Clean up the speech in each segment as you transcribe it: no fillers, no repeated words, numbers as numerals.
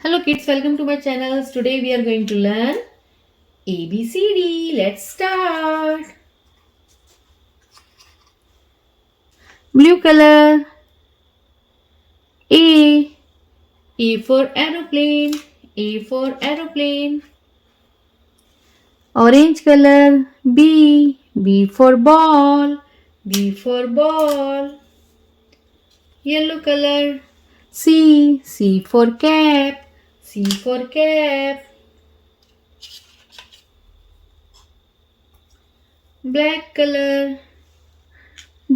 Hello kids, welcome to my channel. Today we are going to learn ABCD. Let's start. Blue color. A. A for aeroplane. A for aeroplane. Orange color. B. B for ball. B for ball. Yellow color. C. C for cap. C for cap. Black color.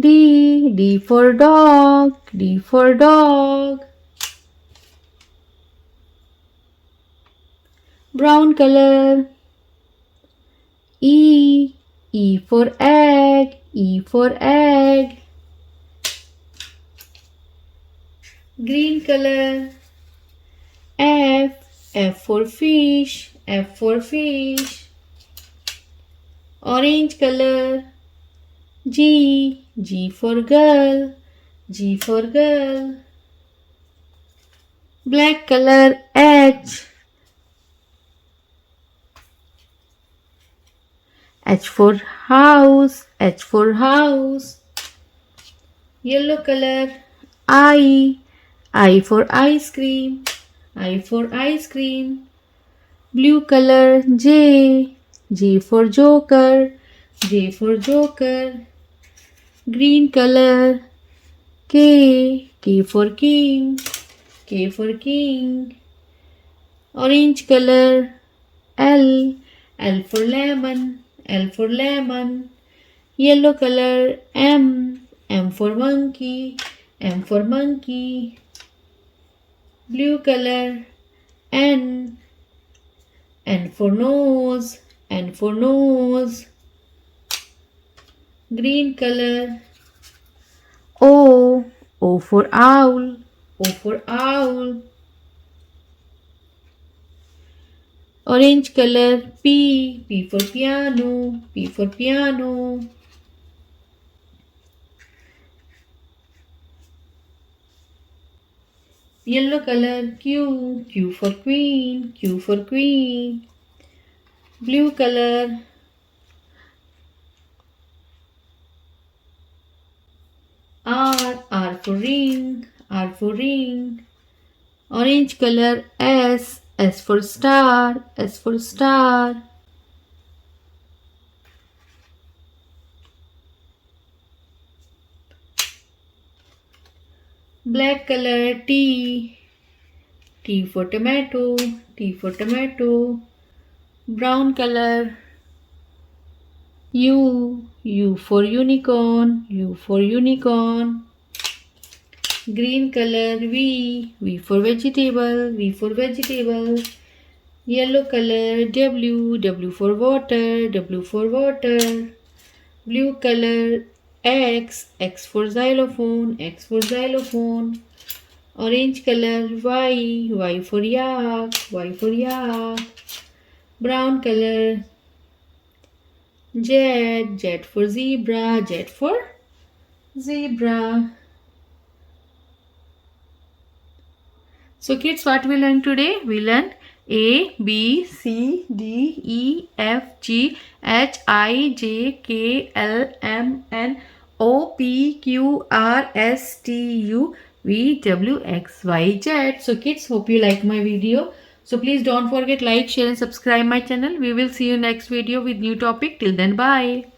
D. D for dog. D for dog. Brown color. E. E for egg. E for egg. Green color. F. F for fish. F for fish. Orange color. G. G for girl. G for girl. Black color. H. H for house. H for house. Yellow color. I. I for ice cream. I for ice cream. Blue color. J. J for joker. J for joker. Green color. K. K for king. K for king. Orange color. L. L for lemon. L for lemon. Yellow color. M. M for monkey. M for monkey. Blue color. N. N for nose. N for nose. Green color. O. O for owl. O for owl. Orange color. P. P for piano. P for piano. Yellow color. Q. Q for queen. Q for queen. Blue color. R. R for ring. R for ring. Orange color. S. S for star. S for star. Black color. T. T for tomato. T for tomato. Brown color. U. U for unicorn. U for unicorn. Green color. V. V for vegetable. V for vegetable. Yellow color. W. W for water. W for water. Blue color. X. X for xylophone. X for xylophone. Orange color. Y. Y for yak. Y for yak. Brown color. Z. Z for zebra. Z for zebra. So kids, what we learned today? We learned A, B, C, D, E, F, G, H, I, J, K, L, M, N, O, P, Q, R, S, T, U, V, W, X, Y, Z. So kids, hope you like my video. So please don't forget like, share and subscribe my channel. We will see you next video with new topic. Till then, bye.